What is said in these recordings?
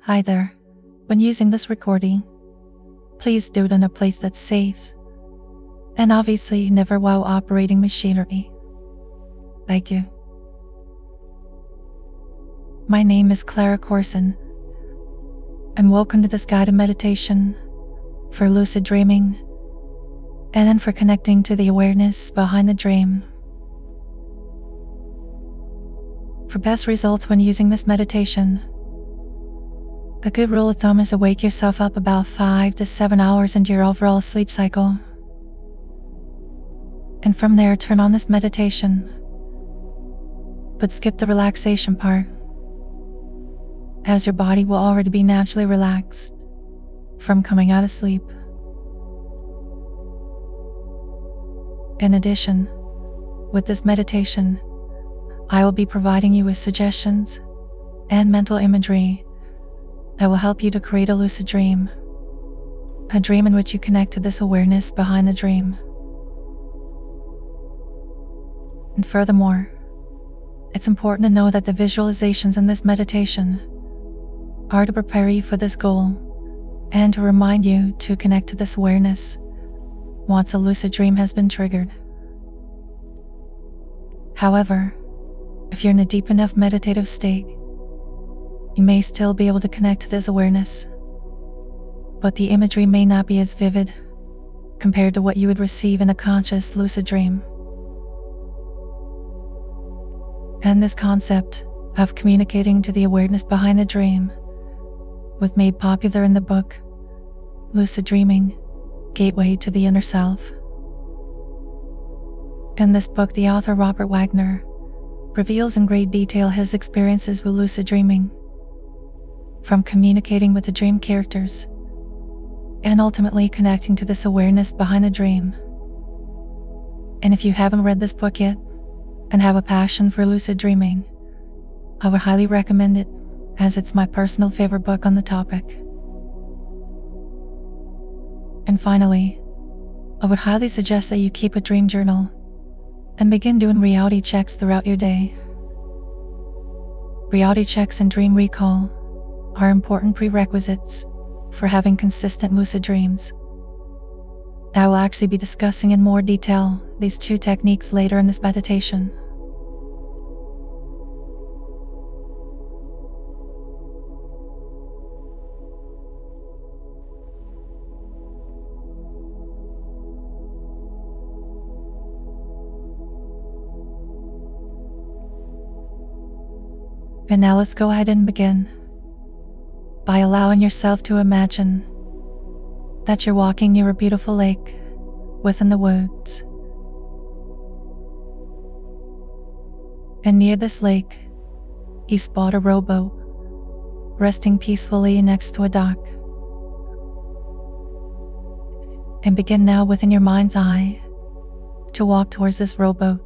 Hi there. When using this recording, please do it in a place that's safe, and obviously never while operating machinery. Thank you. My name is Clara Corson, and welcome to this guided meditation for lucid dreaming and then for connecting to the awareness behind the dream. For best results when using this meditation, a good rule of thumb is to wake yourself up about 5 to 7 hours into your overall sleep cycle. And from there, turn on this meditation, but skip the relaxation part, as your body will already be naturally relaxed from coming out of sleep. In addition, with this meditation, I will be providing you with suggestions and mental imagery that will help you to create a lucid dream, a dream in which you connect to this awareness behind the dream. And furthermore, it's important to know that the visualizations in this meditation are to prepare you for this goal and to remind you to connect to this awareness once a lucid dream has been triggered. However, if you're in a deep enough meditative state, you may still be able to connect to this awareness, but the imagery may not be as vivid compared to what you would receive in a conscious lucid dream. And this concept of communicating to the awareness behind the dream was made popular in the book Lucid Dreaming: Gateway to the Inner Self. In this book, the author Robert Waggoner reveals in great detail his experiences with lucid dreaming, from communicating with the dream characters and ultimately connecting to this awareness behind the dream. And if you haven't read this book yet and have a passion for lucid dreaming, I would highly recommend it, as it's my personal favorite book on the topic. And finally, I would highly suggest that you keep a dream journal and begin doing reality checks throughout your day. Reality checks and dream recall are important prerequisites for having consistent lucid dreams. I will actually be discussing in more detail these two techniques later in this meditation. And now let's go ahead and begin by allowing yourself to imagine that you're walking near a beautiful lake within the woods. And near this lake, you spot a rowboat resting peacefully next to a dock. And begin now within your mind's eye to walk towards this rowboat.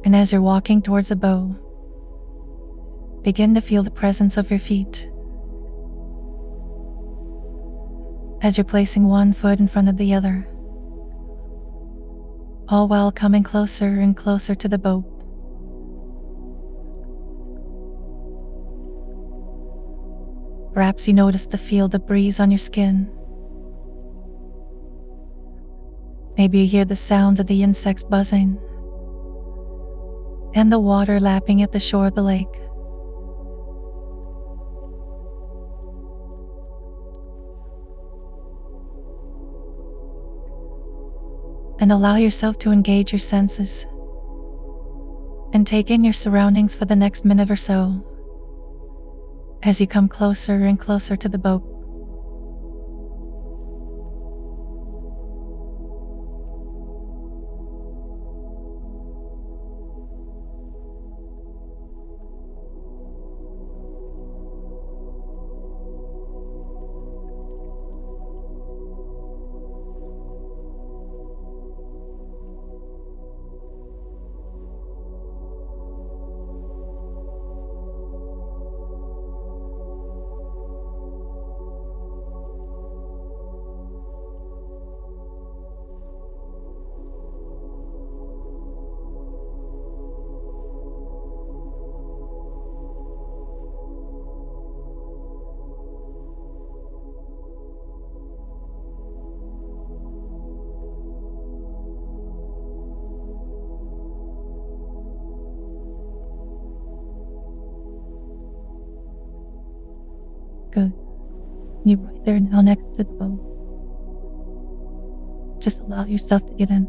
And as you're walking towards the boat, begin to feel the presence of your feet as you're placing one foot in front of the other, all while coming closer and closer to the boat. Perhaps you notice to feel the breeze on your skin. Maybe you hear the sound of the insects buzzing and the water lapping at the shore of the lake. And allow yourself to engage your senses and take in your surroundings for the next minute or so as you come closer and closer to the boat. Good. You're right there now next to the boat. Just allow yourself to get in.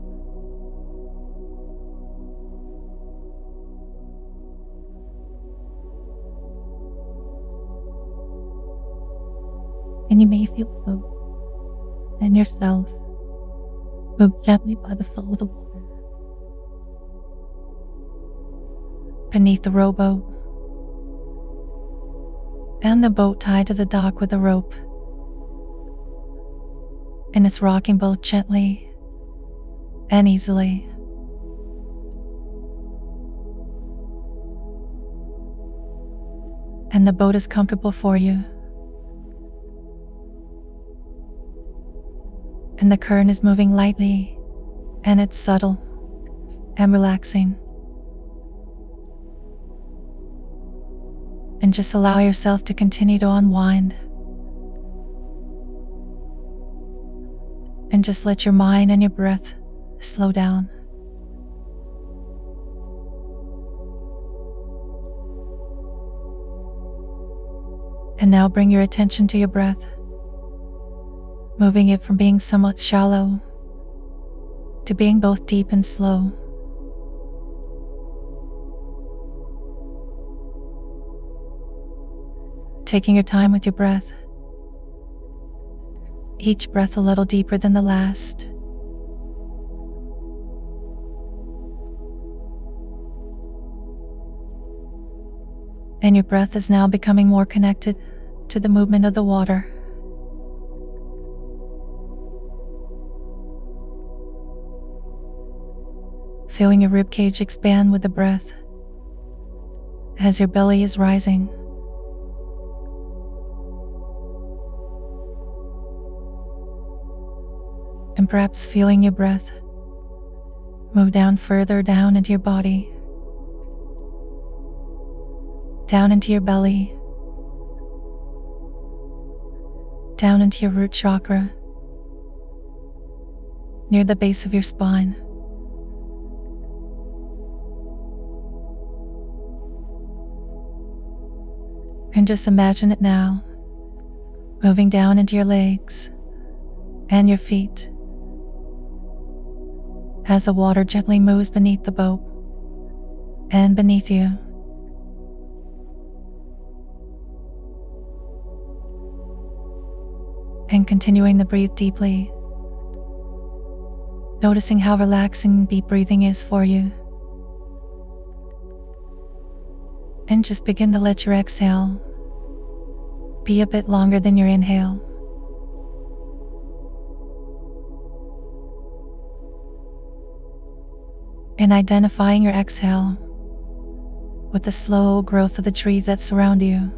And you may feel the boat and yourself move gently by the flow of the water. Beneath the rowboat, and the boat tied to the dock with a rope, and it's rocking both gently and easily. And the boat is comfortable for you, and the current is moving lightly, and it's subtle and relaxing. And just allow yourself to continue to unwind. And just let your mind and your breath slow down. And now bring your attention to your breath, moving it from being somewhat shallow to being both deep and slow. Taking your time with your breath, each breath a little deeper than the last. And your breath is now becoming more connected to the movement of the water. Feeling your ribcage expand with the breath as your belly is rising. And perhaps feeling your breath move down further down into your body, down into your belly, down into your root chakra, near the base of your spine. And just imagine it now, moving down into your legs and your feet, as the water gently moves beneath the boat and beneath you. And continuing to breathe deeply, noticing how relaxing deep breathing is for you. And just begin to let your exhale be a bit longer than your inhale. And identifying your exhale with the slow growth of the trees that surround you.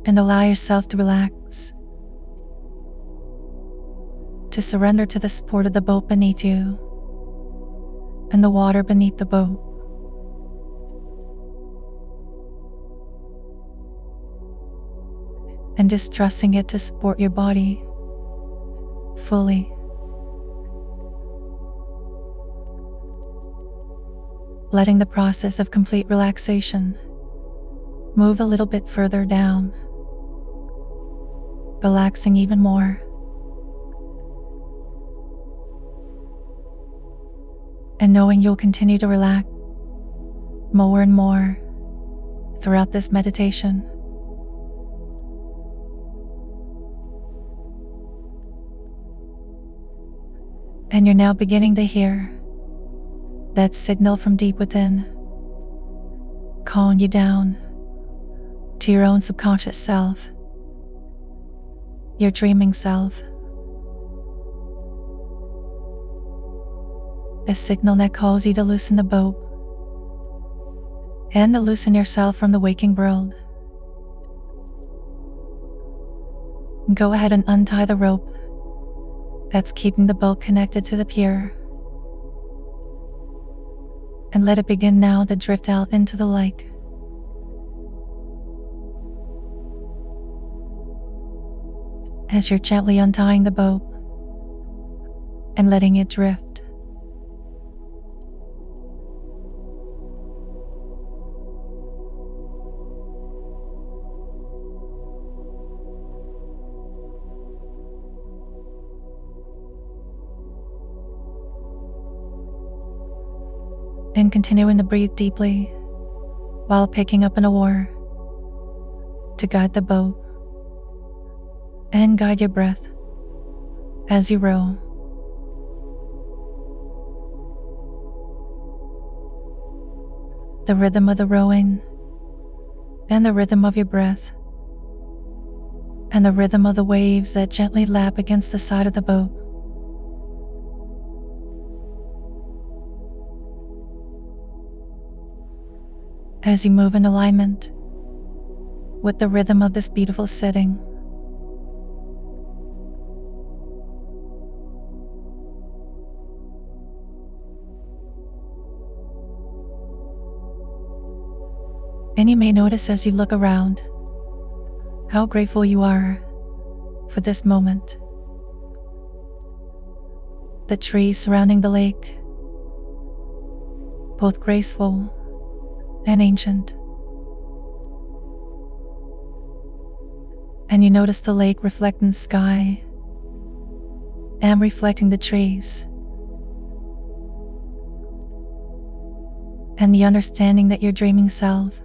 And allow yourself to relax, to surrender to the support of the boat beneath you and the water beneath the boat. And just trusting it to support your body fully. Letting the process of complete relaxation move a little bit further down, relaxing even more. And knowing you'll continue to relax more and more throughout this meditation. And you're now beginning to hear that signal from deep within, calling you down to your own subconscious self, your dreaming self. A signal that calls you to loosen the boat and to loosen yourself from the waking world. Go ahead and untie the rope that's keeping the boat connected to the pier, and let it begin now to drift out into the lake. As you're gently untying the boat and letting it drift. And continuing to breathe deeply while picking up an oar to guide the boat and guide your breath as you row. The rhythm of the rowing and the rhythm of your breath and the rhythm of the waves that gently lap against the side of the boat. As you move in alignment with the rhythm of this beautiful setting. And you may notice as you look around how grateful you are for this moment. The trees surrounding the lake, both graceful and ancient. And you notice the lake reflecting the sky and reflecting the trees. And the understanding that your dreaming self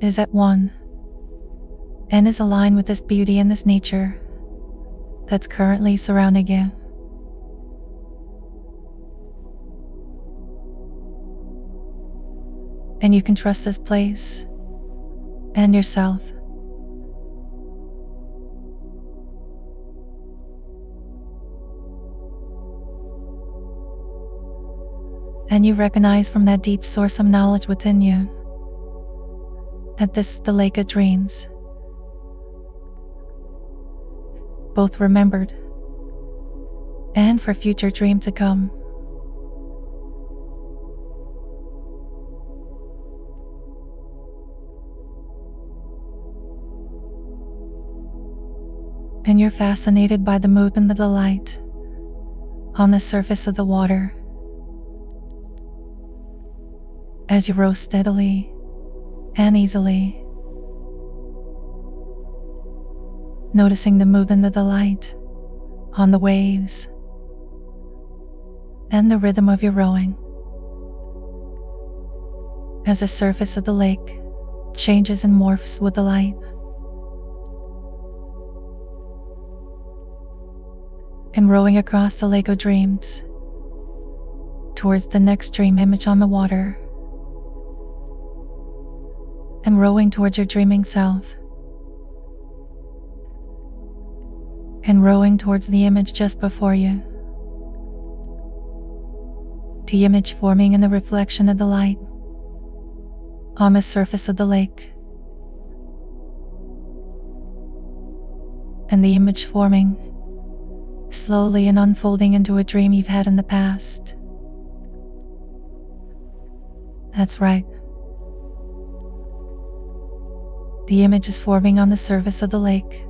is at one and is aligned with this beauty and this nature that's currently surrounding you. And you can trust this place and yourself. And you recognize from that deep source of knowledge within you that this is the lake of dreams, both remembered and for future dream to come. And you're fascinated by the movement of the light on the surface of the water as you row steadily and easily, noticing the movement of the light on the waves and the rhythm of your rowing as the surface of the lake changes and morphs with the light. And rowing across the lake of dreams towards the next dream image on the water, and rowing towards your dreaming self, and rowing towards the image just before you, the image forming in the reflection of the light on the surface of the lake, and the image forming slowly and unfolding into a dream you've had in the past. That's right. The image is forming on the surface of the lake,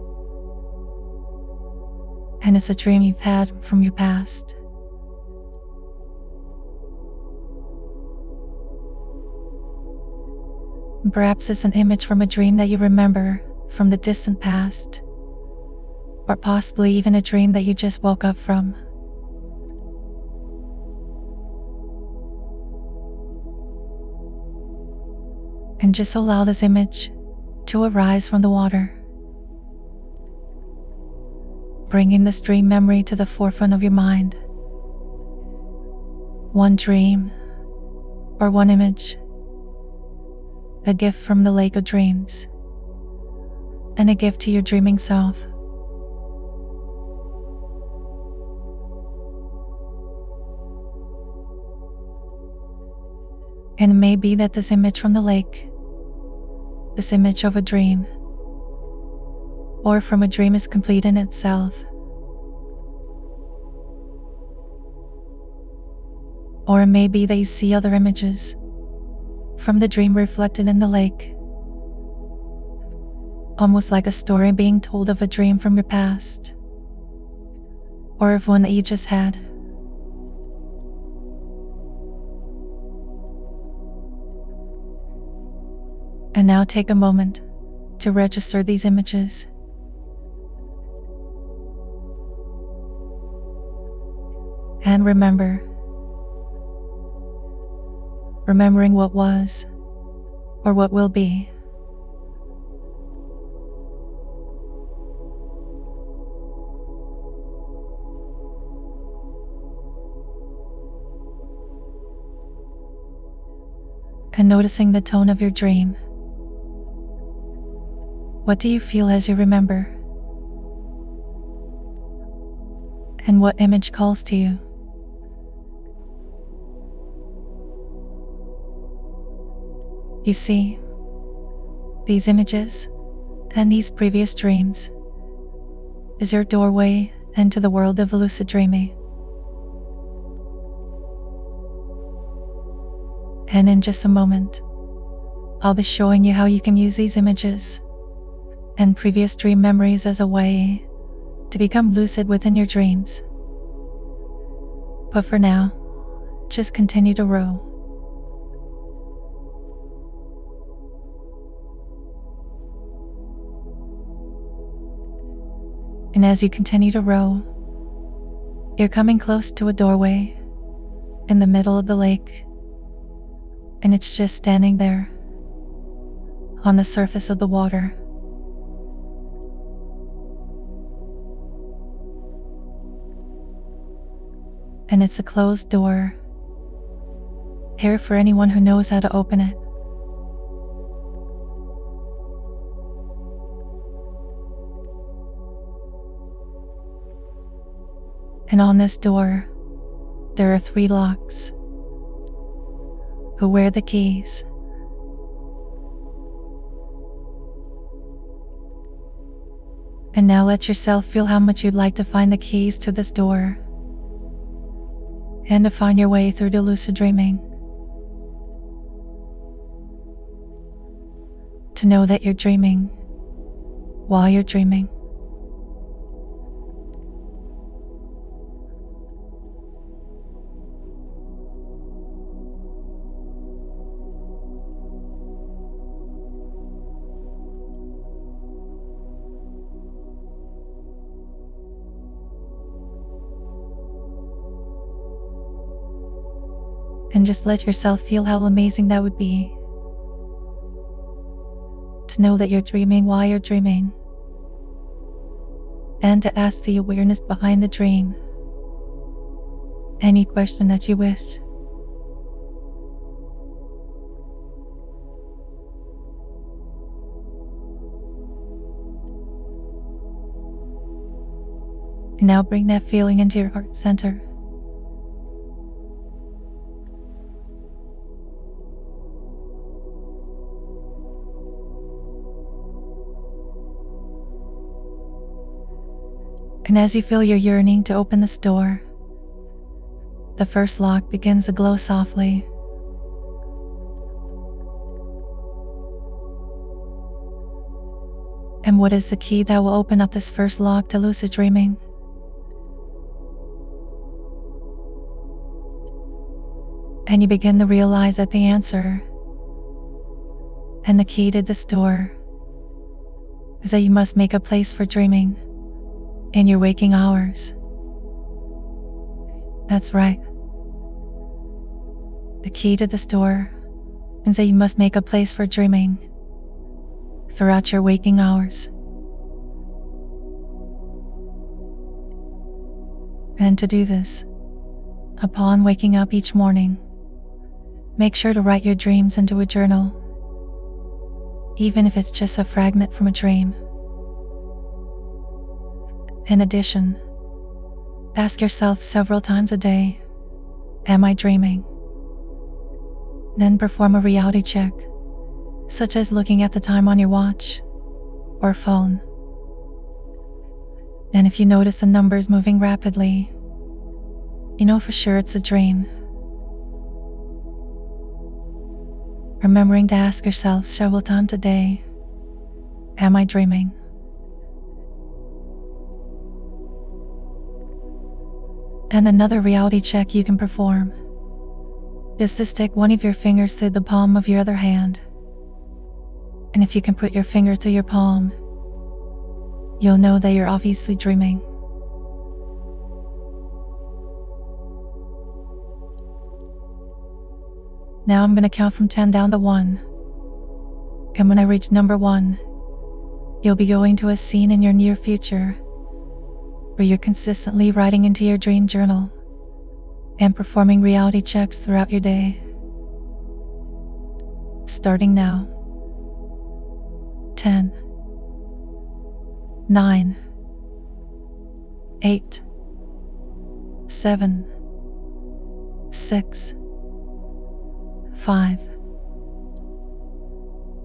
and it's a dream you've had from your past. Perhaps it's an image from a dream that you remember from the distant past, or possibly even a dream that you just woke up from. And just allow this image to arise from the water, bringing this dream memory to the forefront of your mind. One dream or one image, a gift from the lake of dreams, and a gift to your dreaming self. And it may be that this image from the lake, this image of a dream, or from a dream is complete in itself. Or it may be that you see other images from the dream reflected in the lake, almost like a story being told of a dream from your past, or of one that you just had. And now take a moment to register these images. And remember remembering what was or what will be. And noticing the tone of your dream. What do you feel as you remember? And what image calls to you? You see, these images and these previous dreams is your doorway into the world of lucid dreaming. And in just a moment, I'll be showing you how you can use these images and previous dream memories as a way to become lucid within your dreams. But for now, just continue to row. And as you continue to row, you're coming close to a doorway in the middle of the lake, and it's just standing there on the surface of the water. And it's a closed door, here for anyone who knows how to open it. And on this door, there are 3 locks who wear the keys. And now let yourself feel how much you'd like to find the keys to this door and to find your way through to lucid dreaming. To know that you're dreaming while you're dreaming. And just let yourself feel how amazing that would be. To know that you're dreaming while you're dreaming. And to ask the awareness behind the dream any question that you wish. And now bring that feeling into your heart center. And as you feel your yearning to open this door, the first lock begins to glow softly. And what is the key that will open up this first lock to lucid dreaming? And you begin to realize that the answer and the key to this door is that you must make a place for dreaming in your waking hours. That's right. The key to this door is that you must make a place for dreaming throughout your waking hours. And to do this, upon waking up each morning, make sure to write your dreams into a journal, even if it's just a fragment from a dream. In addition, ask yourself several times a day, am I dreaming? Then perform a reality check, such as looking at the time on your watch or phone. And if you notice the numbers moving rapidly, you know for sure it's a dream. Remembering to ask yourself several times a day, am I dreaming? And another reality check you can perform is to stick one of your fingers through the palm of your other hand. And if you can put your finger through your palm, you'll know that you're obviously dreaming. Now I'm going to count from 10 down to 1. And when I reach number 1, you'll be going to a scene in your near future where you're consistently writing into your dream journal and performing reality checks throughout your day. Starting now. 10, 9, 8, 7, 6, 5,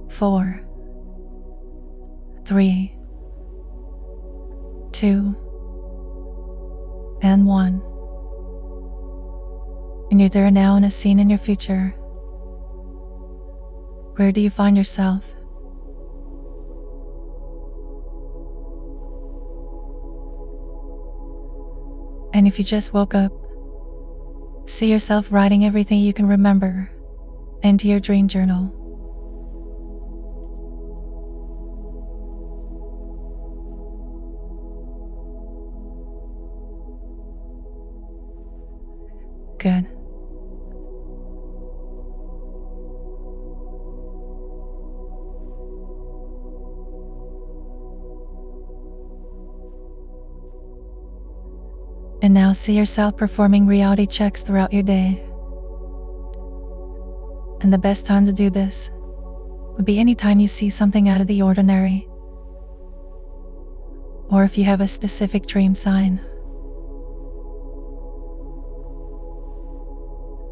4, 3, 2, and 1. And you're there now in a scene in your future. Where do you find yourself? And if you just woke up, see yourself writing everything you can remember into your dream journal. Good. And now see yourself performing reality checks throughout your day. And the best time to do this would be anytime you see something out of the ordinary, or if you have a specific dream sign.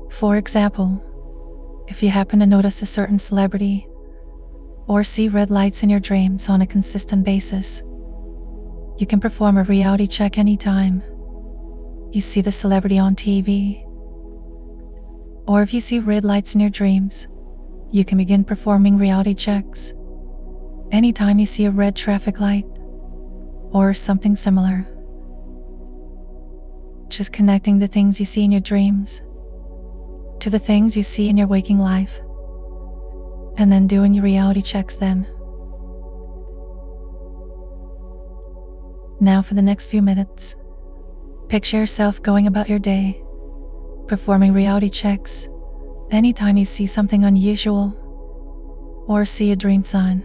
For example, if you happen to notice a certain celebrity or see red lights in your dreams on a consistent basis, you can perform a reality check anytime you see the celebrity on TV. Or if you see red lights in your dreams, you can begin performing reality checks anytime you see a red traffic light or something similar. Just connecting the things you see in your dreams to the things you see in your waking life, and then doing your reality checks then. Now for the next few minutes, picture yourself going about your day, performing reality checks anytime you see something unusual or see a dream sign.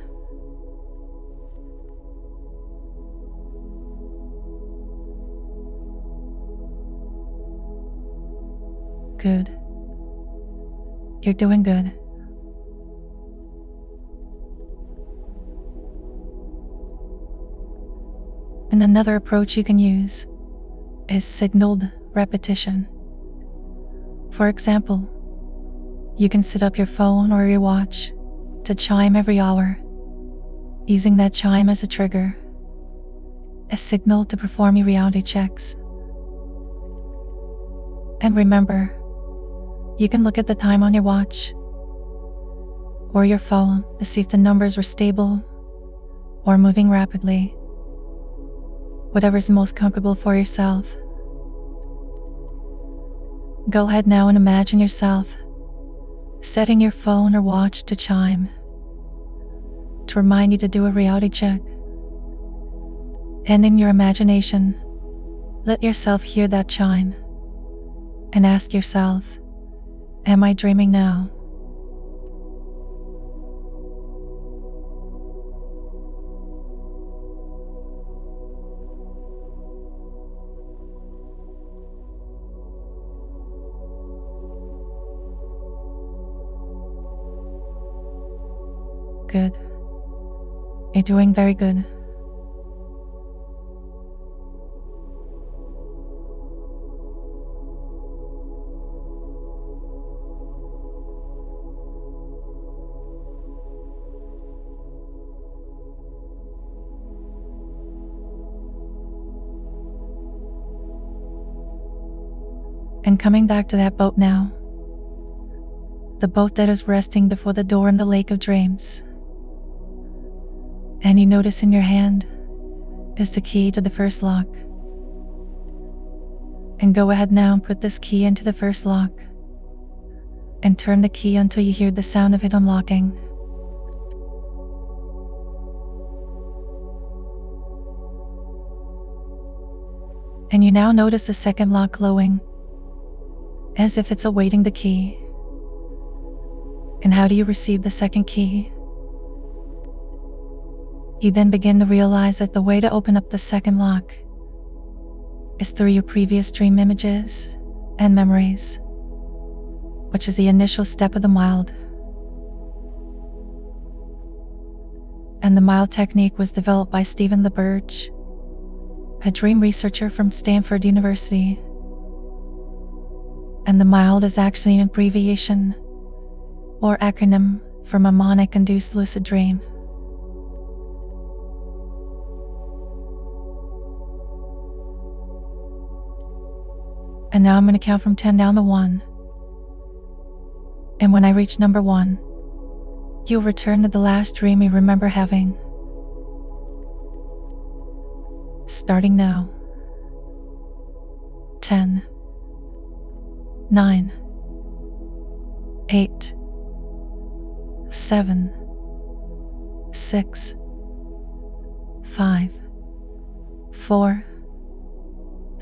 Good. You're doing good. And another approach you can use is signaled repetition. For example, you can set up your phone or your watch to chime every hour, using that chime as a trigger, a signal to perform your reality checks. And remember, you can look at the time on your watch or your phone to see if the numbers were stable or moving rapidly. Whatever's most comfortable for yourself. Go ahead now and imagine yourself setting your phone or watch to chime to remind you to do a reality check. And in your imagination, let yourself hear that chime and ask yourself, am I dreaming now? Good. You're doing very good. And coming back to that boat now, the boat that is resting before the door in the lake of dreams. And you notice in your hand is the key to the first lock. And go ahead now and put this key into the first lock and turn the key until you hear the sound of it unlocking. And you now notice the second lock glowing as if it's awaiting the key. And how do you receive the second key? You then begin to realize that the way to open up the second lock is through your previous dream images and memories, which is the initial step of the mild. And the mild technique was developed by Stephen LaBerge, a dream researcher from Stanford University. And the mild is actually an abbreviation or acronym for mnemonic-induced lucid dream. And now I'm going to count from 10 down to 1. And when I reach number 1, you'll return to the last dream you remember having. Starting now. 10, 9, 8, 7, 6, 5, 4,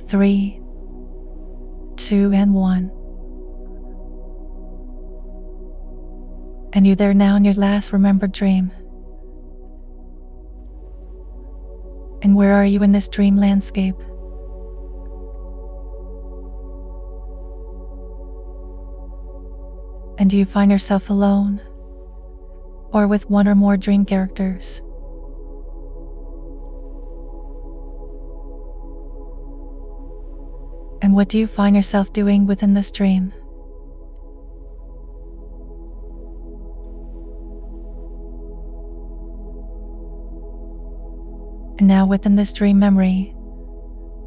3, 2, and 1. And you're there now in your last remembered dream. And where are you in this dream landscape? And do you find yourself alone, or with one or more dream characters? And what do you find yourself doing within this dream? And now within this dream memory,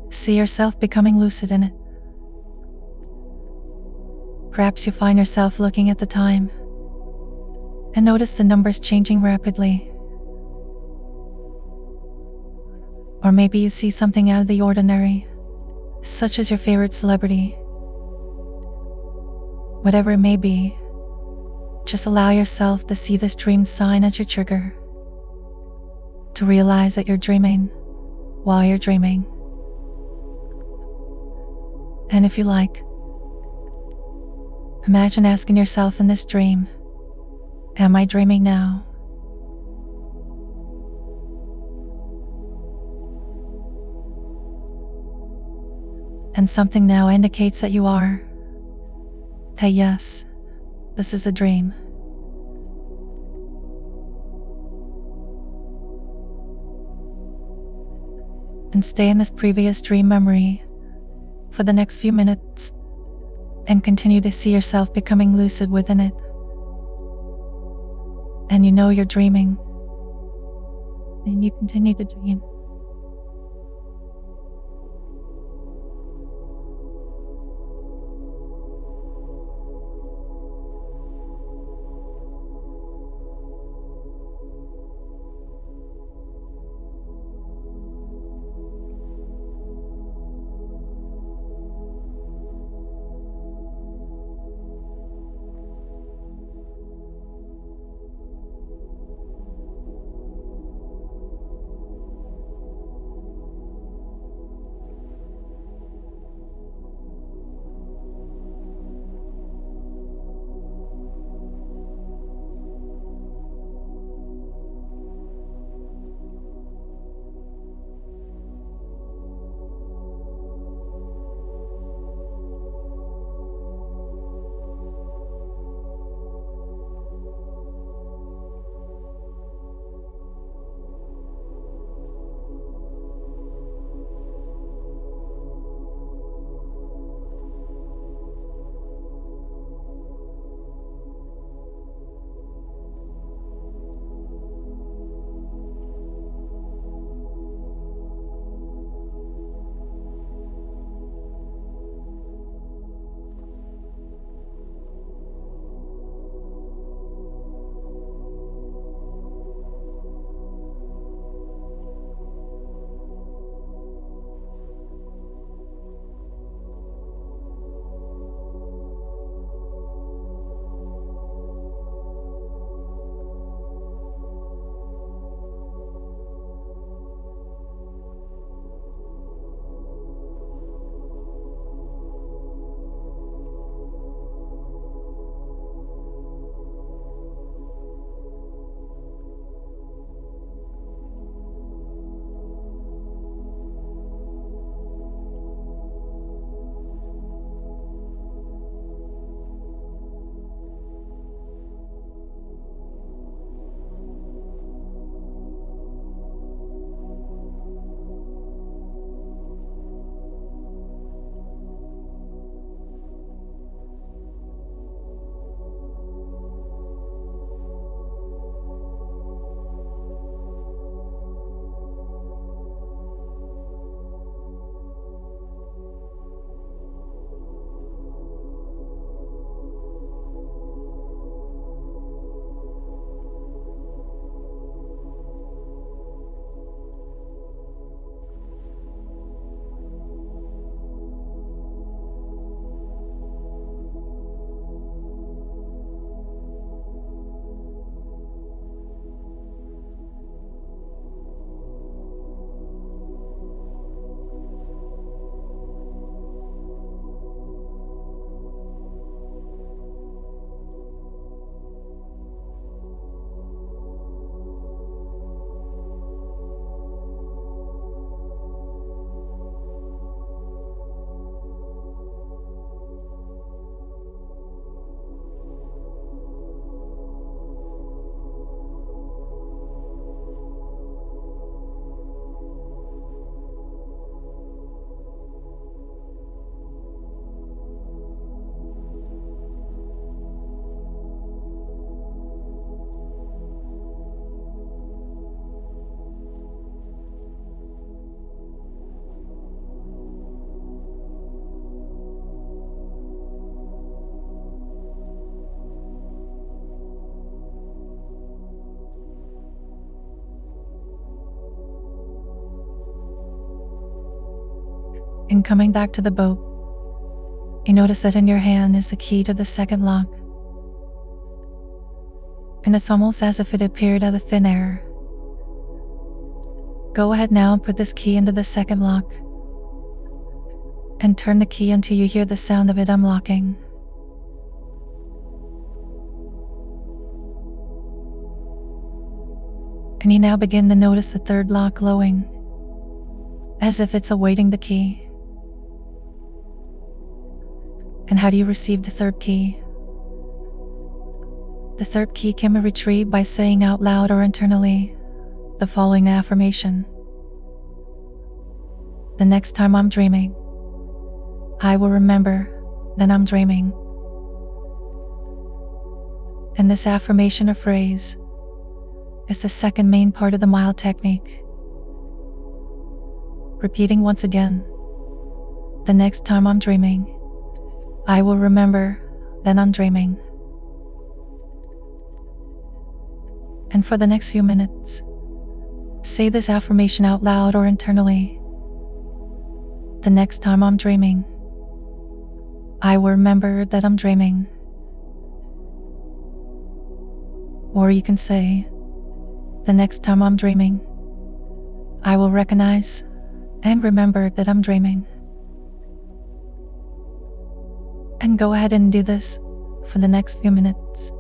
see yourself becoming lucid in it. Perhaps you find yourself looking at the time and notice the numbers changing rapidly. Or maybe you see something out of the ordinary, such as your favorite celebrity. Whatever it may be, just allow yourself to see this dream sign as your trigger, to realize that you're dreaming while you're dreaming. And if you like, imagine asking yourself in this dream, am I dreaming now? And something now indicates that you are. That yes, this is a dream. And stay in this previous dream memory for the next few minutes and continue to see yourself becoming lucid within it. And you know you're dreaming, and you continue to dream. And coming back to the boat, you notice that in your hand is the key to the second lock. And it's almost as if it appeared out of thin air. Go ahead now and put this key into the second lock. And turn the key until you hear the sound of it unlocking. And you now begin to notice the third lock glowing, as if it's awaiting the key. And how do you receive the third key? The third key can be retrieved by saying out loud or internally the following affirmation. The next time I'm dreaming, I will remember that I'm dreaming. And this affirmation or phrase is the second main part of the mile technique. Repeating once again, the next time I'm dreaming, I will remember that I'm dreaming. And for the next few minutes, say this affirmation out loud or internally. The next time I'm dreaming, I will remember that I'm dreaming. Or you can say, the next time I'm dreaming, I will recognize and remember that I'm dreaming. And go ahead and do this for the next few minutes.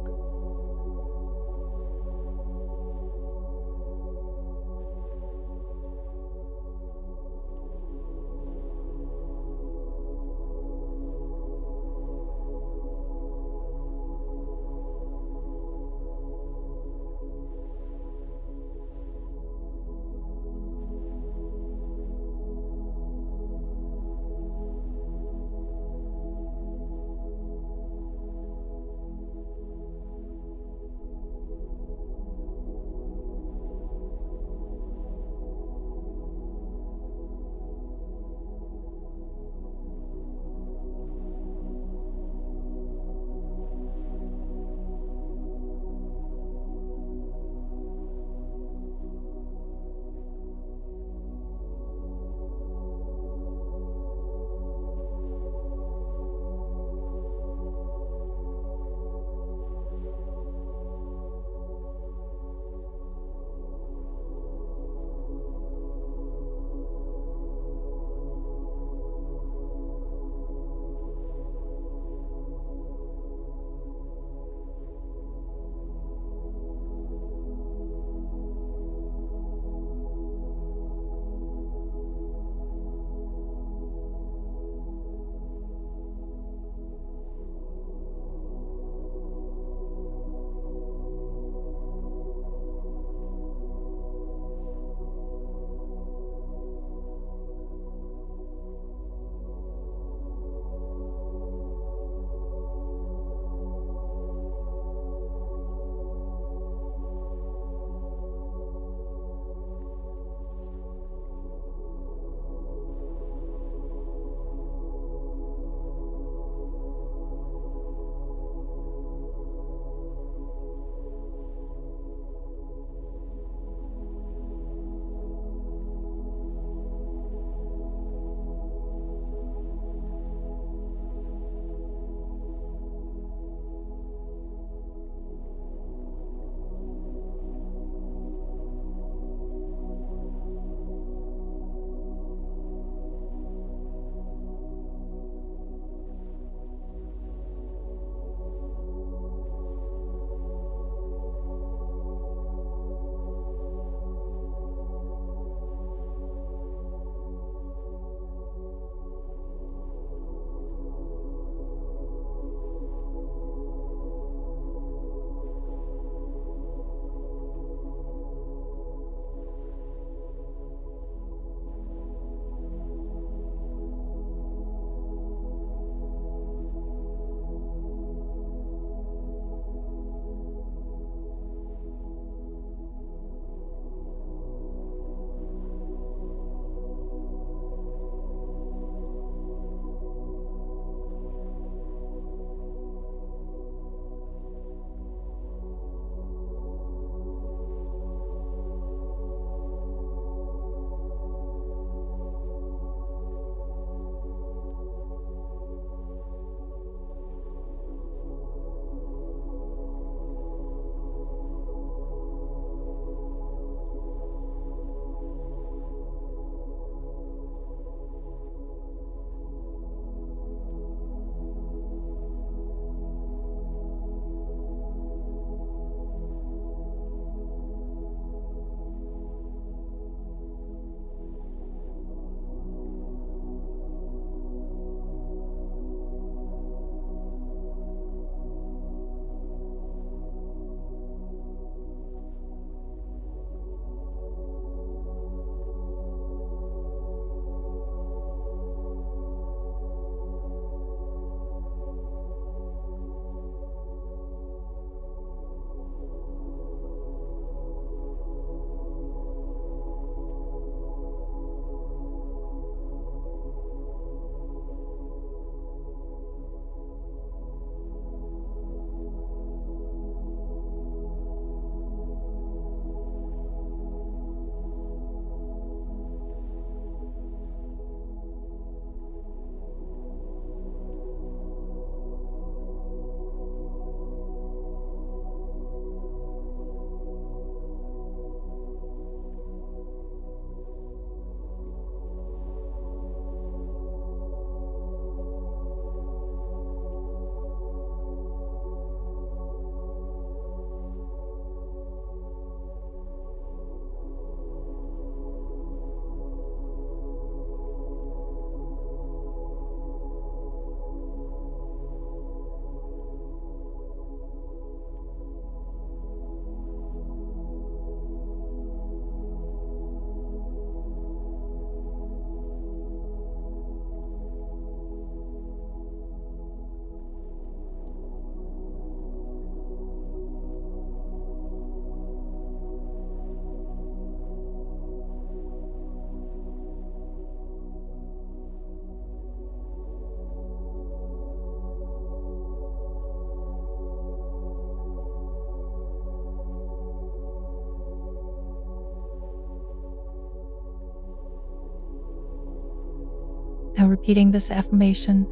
Now repeating this affirmation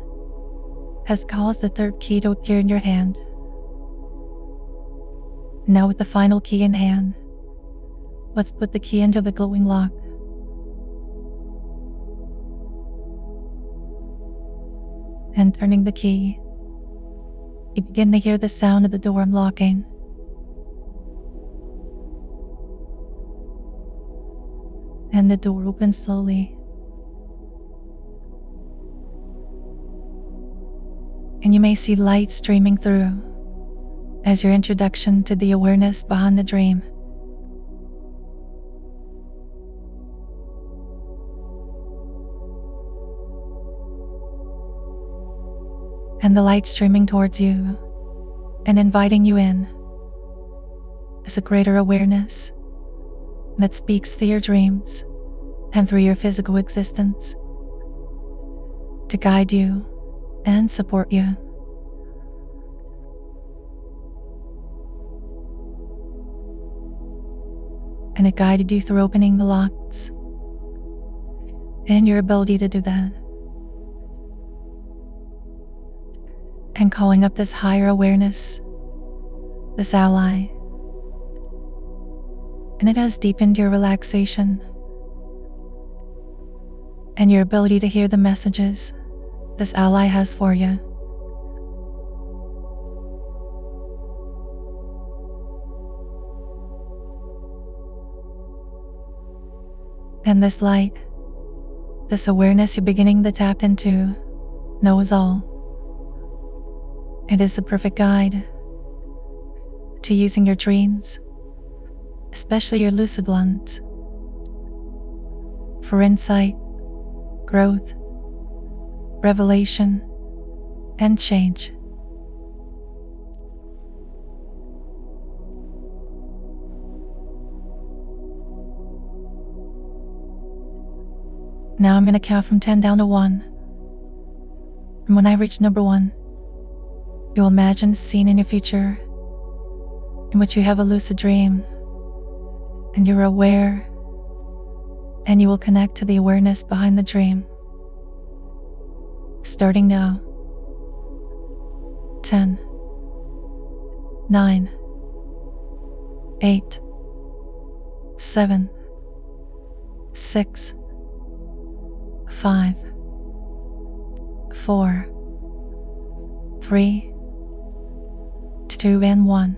has caused the third key to appear in your hand. Now with the final key in hand, let's put the key into the glowing lock. And turning the key, you begin to hear the sound of the door unlocking. And the door opens slowly. And you may see light streaming through as your introduction to the awareness behind the dream. And the light streaming towards you and inviting you in is a greater awareness that speaks through your dreams and through your physical existence to guide you and support you. And it guided you through opening the locks and your ability to do that. And calling up this higher awareness, this ally. And it has deepened your relaxation and your ability to hear the messages this ally has for you. And this light, this awareness you're beginning to tap into, knows all. It is the perfect guide to using your dreams, especially your lucid ones, for insight, growth, revelation, and change. Now I'm going to count from 10 down to 1. And when I reach number 1, you'll imagine a scene in your future in which you have a lucid dream and you're aware, and you will connect to the awareness behind the dream. Starting now. 10, 9, 8, 7, 6, 5, 4, 3, 2, and 1.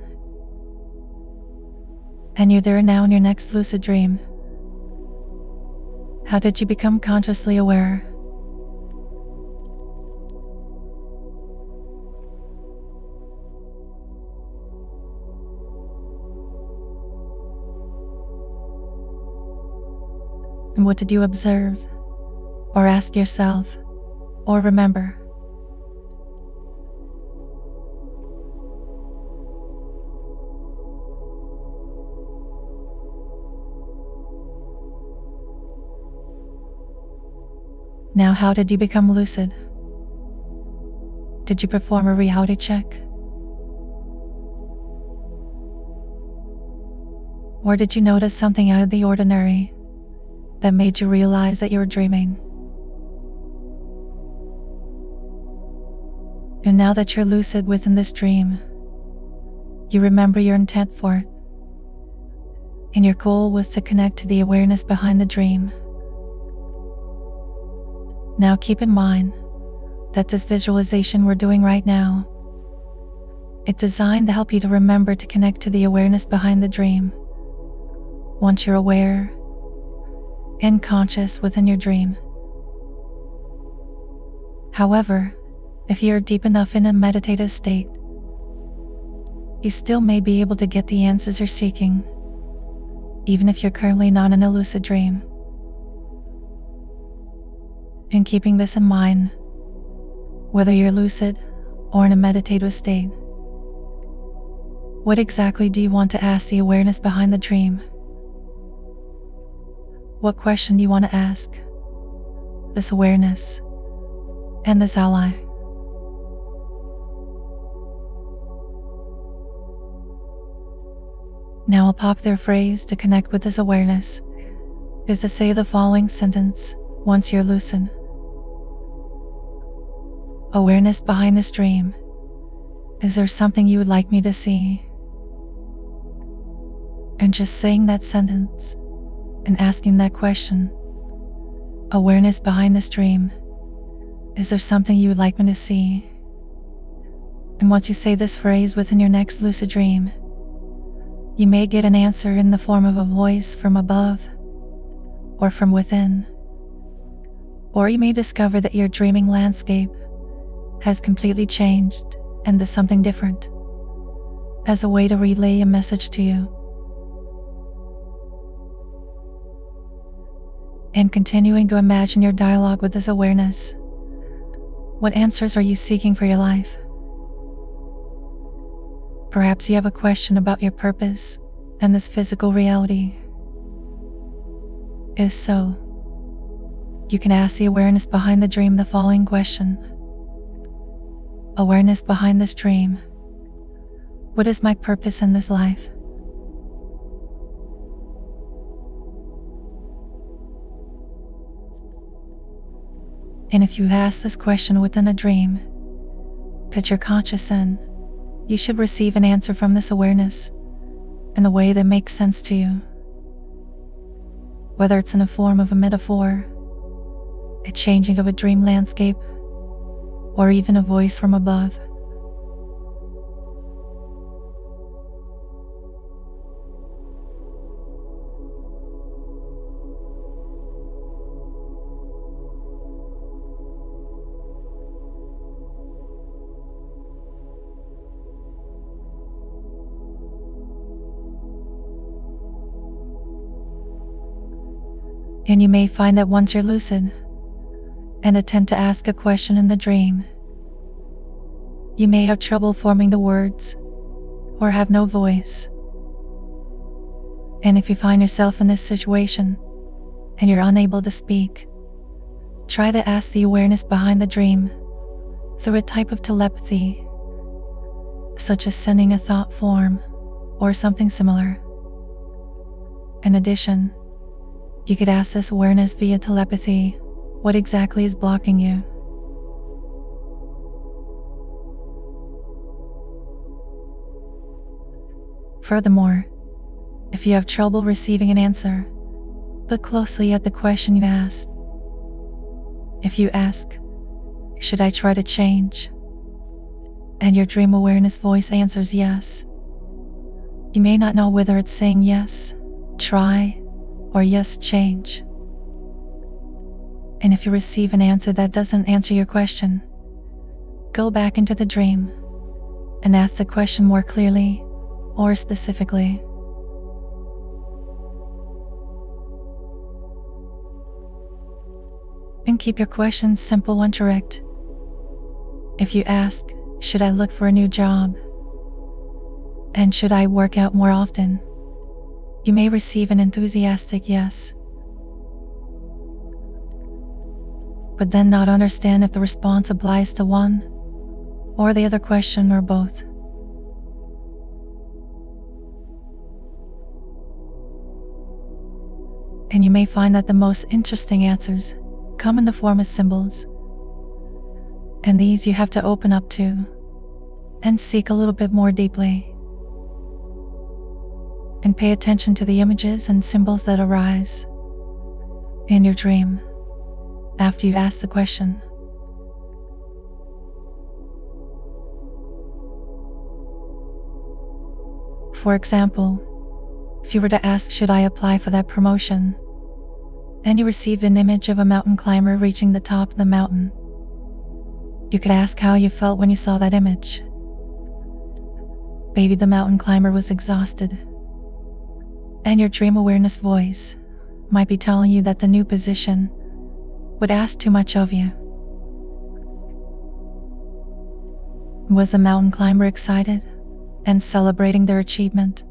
And you're there now in your next lucid dream. How did you become consciously aware? And what did you observe, or ask yourself, or remember? Now, how did you become lucid? Did you perform a reality check? Or did you notice something out of the ordinary that made you realize that you were dreaming? And now that you're lucid within this dream, you remember your intent for it. And your goal was to connect to the awareness behind the dream. Now keep in mind that this visualization we're doing right now, it's designed to help you to remember to connect to the awareness behind the dream once you're aware and conscious within your dream. However, if you're deep enough in a meditative state, you still may be able to get the answers you're seeking, even if you're currently not in a lucid dream. And keeping this in mind, whether you're lucid or in a meditative state, what exactly do you want to ask the awareness behind the dream? What question do you want to ask this awareness and this ally? Now a popular phrase to connect with this awareness is to say the following sentence once you're lucid. Awareness behind this dream. Is there something you would like me to see? And just saying that sentence and asking that question. Awareness behind this dream. Is there something you would like me to see? And once you say this phrase within your next lucid dream, you may get an answer in the form of a voice from above or from within. Or you may discover that your dreaming landscape has completely changed and there's something different, as a way to relay a message to you. And continuing to imagine your dialogue with this awareness. What answers are you seeking for your life? Perhaps you have a question about your purpose and this physical reality. If so, you can ask the awareness behind the dream the following question. Awareness behind this dream. What is my purpose in this life? And if you ask this question within a dream, put your conscious in, you should receive an answer from this awareness in a way that makes sense to you. Whether it's in the form of a metaphor, a changing of a dream landscape, or even a voice from above. And you may find that once you're lucid and attempt to ask a question in the dream, you may have trouble forming the words or have no voice. And if you find yourself in this situation and you're unable to speak, try to ask the awareness behind the dream through a type of telepathy, such as sending a thought form or something similar. In addition, you could ask this awareness via telepathy what exactly is blocking you. Furthermore, if you have trouble receiving an answer, look closely at the question you asked. If you ask, should I try to change? And your dream awareness voice answers yes. You may not know whether it's saying yes, try, or yes, change. And if you receive an answer that doesn't answer your question, go back into the dream and ask the question more clearly or specifically. And keep your questions simple and direct. If you ask, should I look for a new job? And should I work out more often? You may receive an enthusiastic yes, but then not understand if the response applies to one or the other question or both. And you may find that the most interesting answers come in the form of symbols, and these you have to open up to and seek a little bit more deeply. And pay attention to the images and symbols that arise in your dream after you ask the question. For example, if you were to ask, should I apply for that promotion? And you received an image of a mountain climber reaching the top of the mountain. You could ask how you felt when you saw that image. Maybe the mountain climber was exhausted, and your dream awareness voice might be telling you that the new position would ask too much of you. Was the mountain climber excited and celebrating their achievement?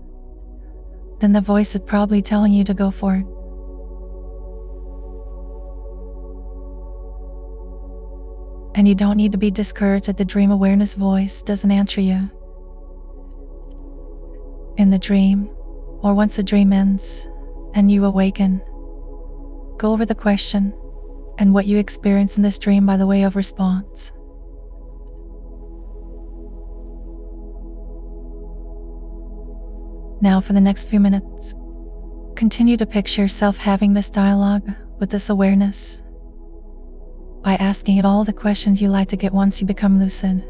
Then the voice is probably telling you to go for it. And you don't need to be discouraged that the dream awareness voice doesn't answer you. In the dream, or once the dream ends and you awaken, go over the question and what you experience in this dream by the way of response. Now, for the next few minutes, continue to picture yourself having this dialogue with this awareness by asking it all the questions you like to get once you become lucid.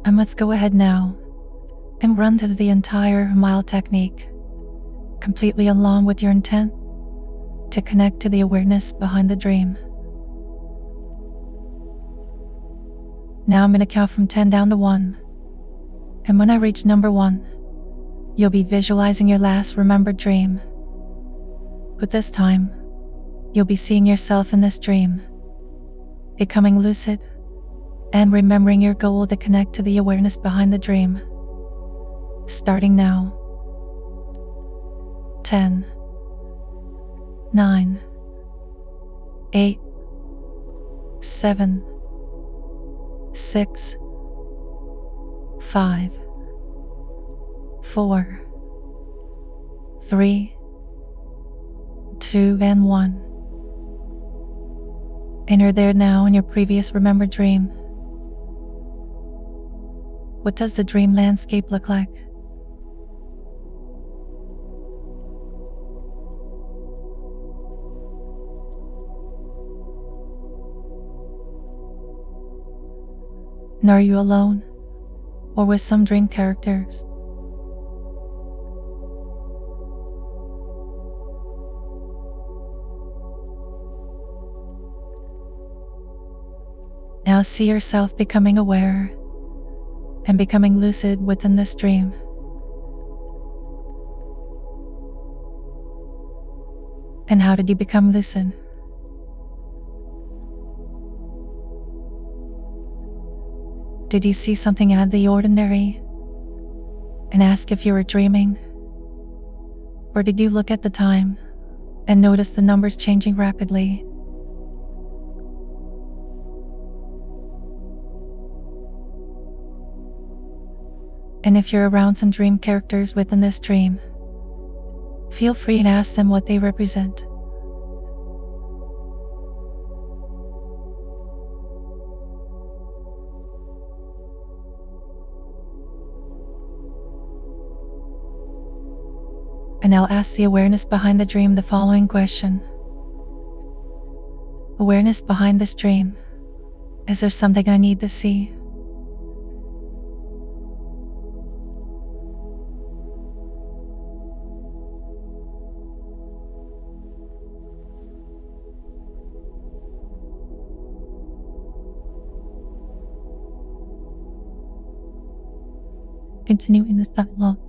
And let's go ahead now and run through the entire mile technique, completely along with your intent to connect to the awareness behind the dream. Now I'm going to count from 10 down to 1. And when I reach number 1, you'll be visualizing your last remembered dream. But this time, you'll be seeing yourself in this dream, becoming lucid, and remembering your goal to connect to the awareness behind the dream. Starting now. 10, 9, 8, 7, 6, 5, 4, 3, 2, and 1. And you're there now in your previous remembered dream. What does the dream landscape look like? And are you alone, or with some dream characters? Now see yourself becoming aware and becoming lucid within this dream. And how did you become lucid? Did you see something out of the ordinary and ask if you were dreaming? Or did you look at the time and notice the numbers changing rapidly? And if you're around some dream characters within this dream, feel free to ask them what they represent. And I'll ask the awareness behind the dream the following question. Awareness behind this dream, is there something I need to see? Continuing this dialogue,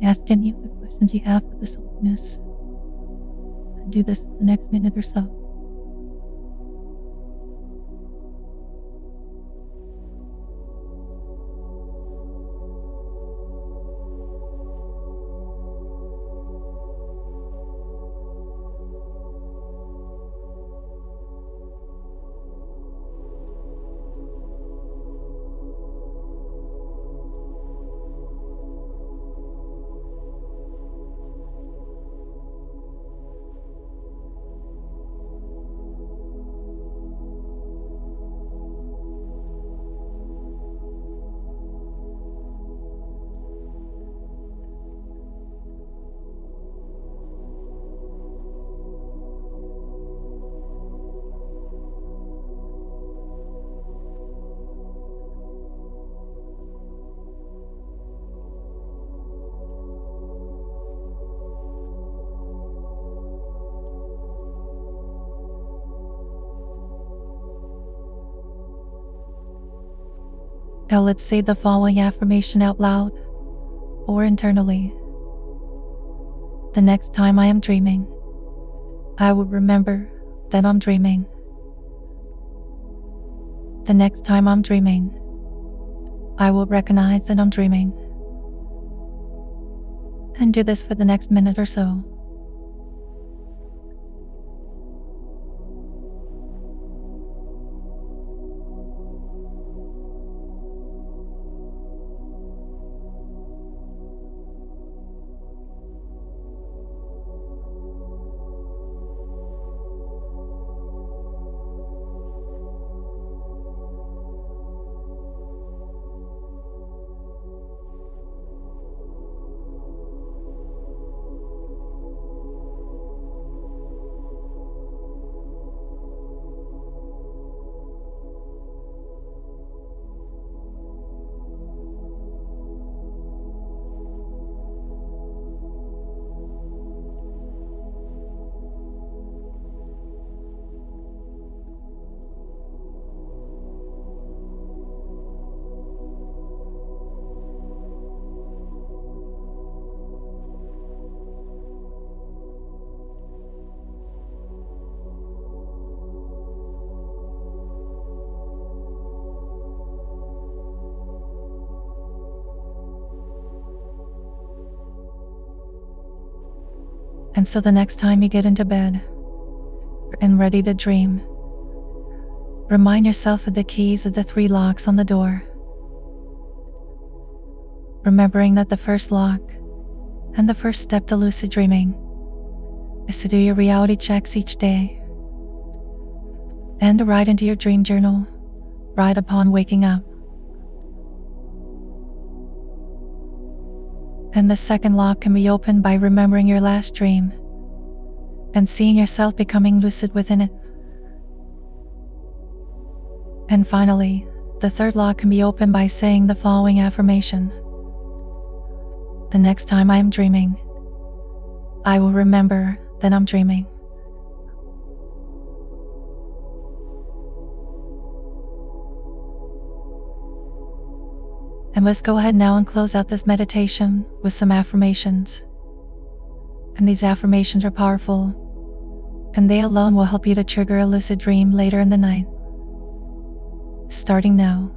ask any of the questions you have for this awareness. And do this for the next minute or so. Now let's say the following affirmation out loud or internally. The next time I am dreaming, I will remember that I'm dreaming. The next time I'm dreaming, I will recognize that I'm dreaming. And do this for the next minute or so. And so the next time you get into bed and ready to dream, remind yourself of the keys of the 3 locks on the door, remembering that the first lock and the first step to lucid dreaming is to do your reality checks each day and to write into your dream journal right upon waking up. And the second lock can be opened by remembering your last dream and seeing yourself becoming lucid within it. And finally, the third lock can be opened by saying the following affirmation: the next time I am dreaming, I will remember that I'm dreaming. And let's go ahead now and close out this meditation with some affirmations. And these affirmations are powerful, and they alone will help you to trigger a lucid dream later in the night. Starting now,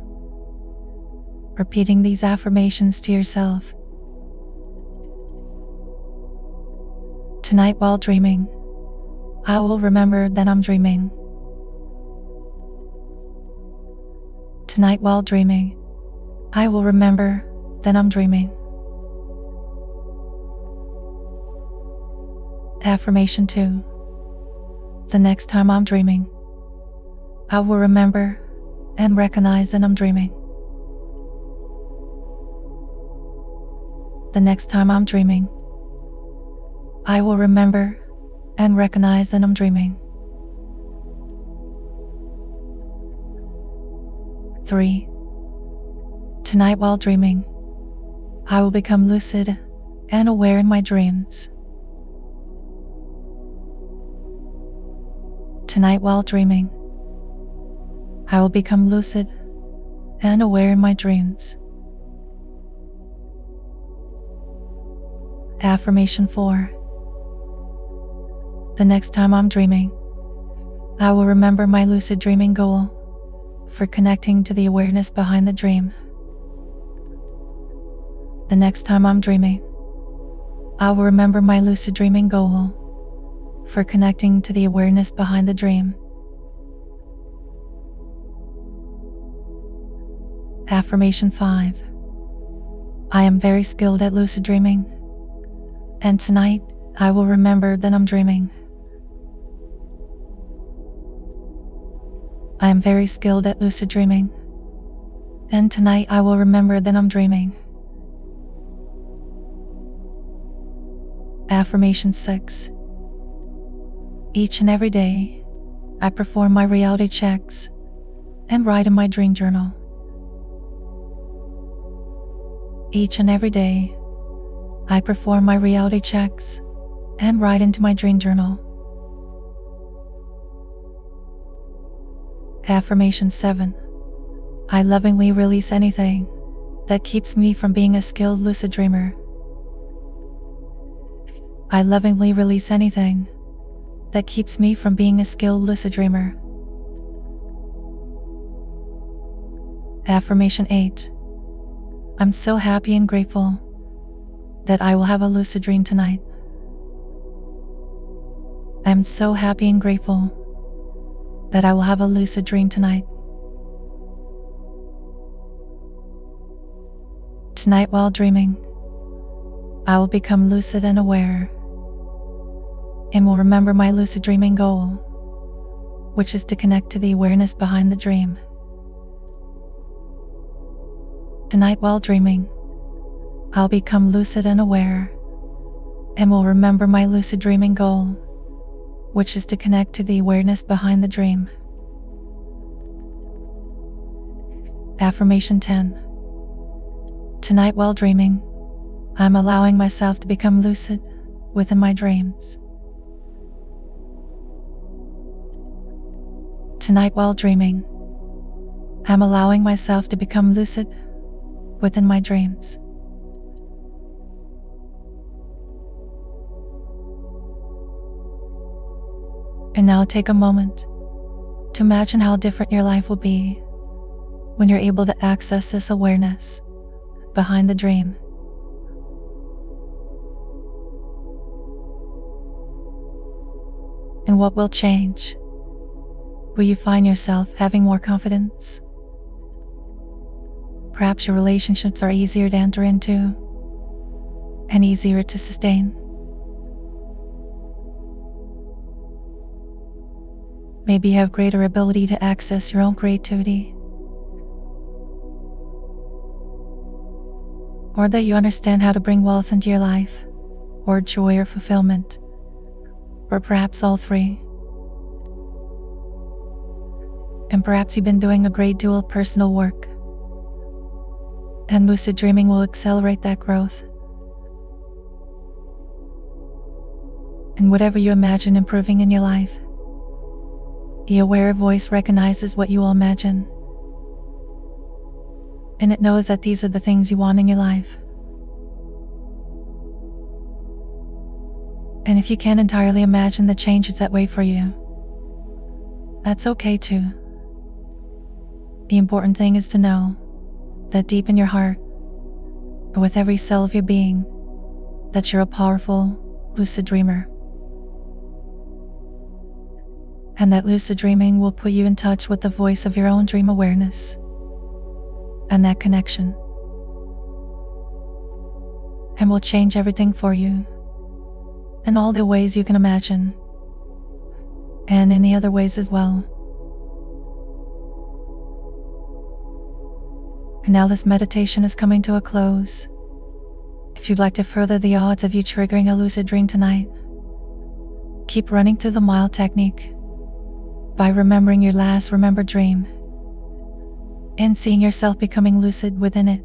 repeating these affirmations to yourself. Tonight while dreaming, I will remember that I'm dreaming. Tonight while dreaming, I will remember that I'm dreaming. Affirmation 2. The next time I'm dreaming, I will remember and recognize that I'm dreaming. The next time I'm dreaming, I will remember and recognize that I'm dreaming. 3. Tonight while dreaming, I will become lucid and aware in my dreams. Tonight while dreaming, I will become lucid and aware in my dreams. Affirmation 4. The next time I'm dreaming, I will remember my lucid dreaming goal for connecting to the awareness behind the dream. The next time I'm dreaming, I will remember my lucid dreaming goal for connecting to the awareness behind the dream. Affirmation 5. I am very skilled at lucid dreaming, and tonight I will remember that I'm dreaming. I am very skilled at lucid dreaming, and tonight I will remember that I'm dreaming. Affirmation 6. Each and every day, I perform my reality checks and write in my dream journal. Each and every day, I perform my reality checks and write into my dream journal. Affirmation 7. I lovingly release anything that keeps me from being a skilled lucid dreamer. I lovingly release anything that keeps me from being a skilled lucid dreamer. Affirmation 8. I'm so happy and grateful that I will have a lucid dream tonight. I'm so happy and grateful that I will have a lucid dream tonight. Tonight while dreaming, I will become lucid and aware, and will remember my lucid dreaming goal, which is to connect to the awareness behind the dream. Tonight while dreaming, I'll become lucid and aware, and will remember my lucid dreaming goal, which is to connect to the awareness behind the dream. Affirmation 10. Tonight while dreaming, I'm allowing myself to become lucid within my dreams. Tonight while dreaming, I'm allowing myself to become lucid within my dreams. And now take a moment to imagine how different your life will be when you're able to access this awareness behind the dream. And what will change? Will you find yourself having more confidence? Perhaps your relationships are easier to enter into and easier to sustain. Maybe you have greater ability to access your own creativity. Or that you understand how to bring wealth into your life, or joy or fulfillment, or perhaps all three. And perhaps you've been doing a great deal of personal work, and lucid dreaming will accelerate that growth. And whatever you imagine improving in your life, the aware voice recognizes what you will imagine, and it knows that these are the things you want in your life. And if you can't entirely imagine the changes that wait for you, that's okay too. The important thing is to know that deep in your heart, or with every cell of your being, that you're a powerful, lucid dreamer. And that lucid dreaming will put you in touch with the voice of your own dream awareness and that connection, and will change everything for you in all the ways you can imagine, and in the other ways as well. And now this meditation is coming to a close. If you'd like to further the odds of you triggering a lucid dream tonight, keep running through the mile technique by remembering your last remembered dream and seeing yourself becoming lucid within it.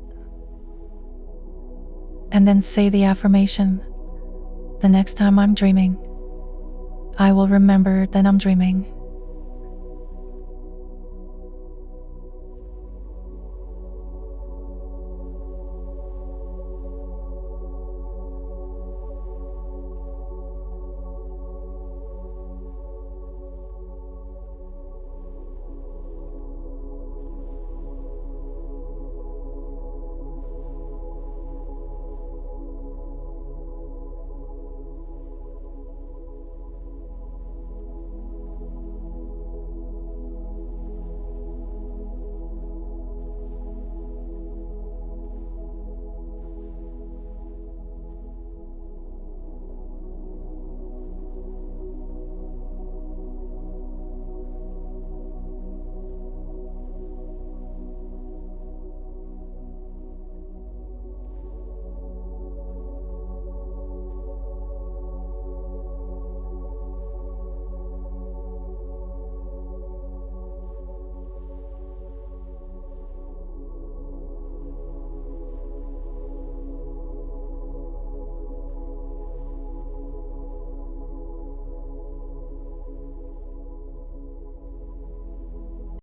And then say the affirmation, "The next time I'm dreaming, I will remember that I'm dreaming."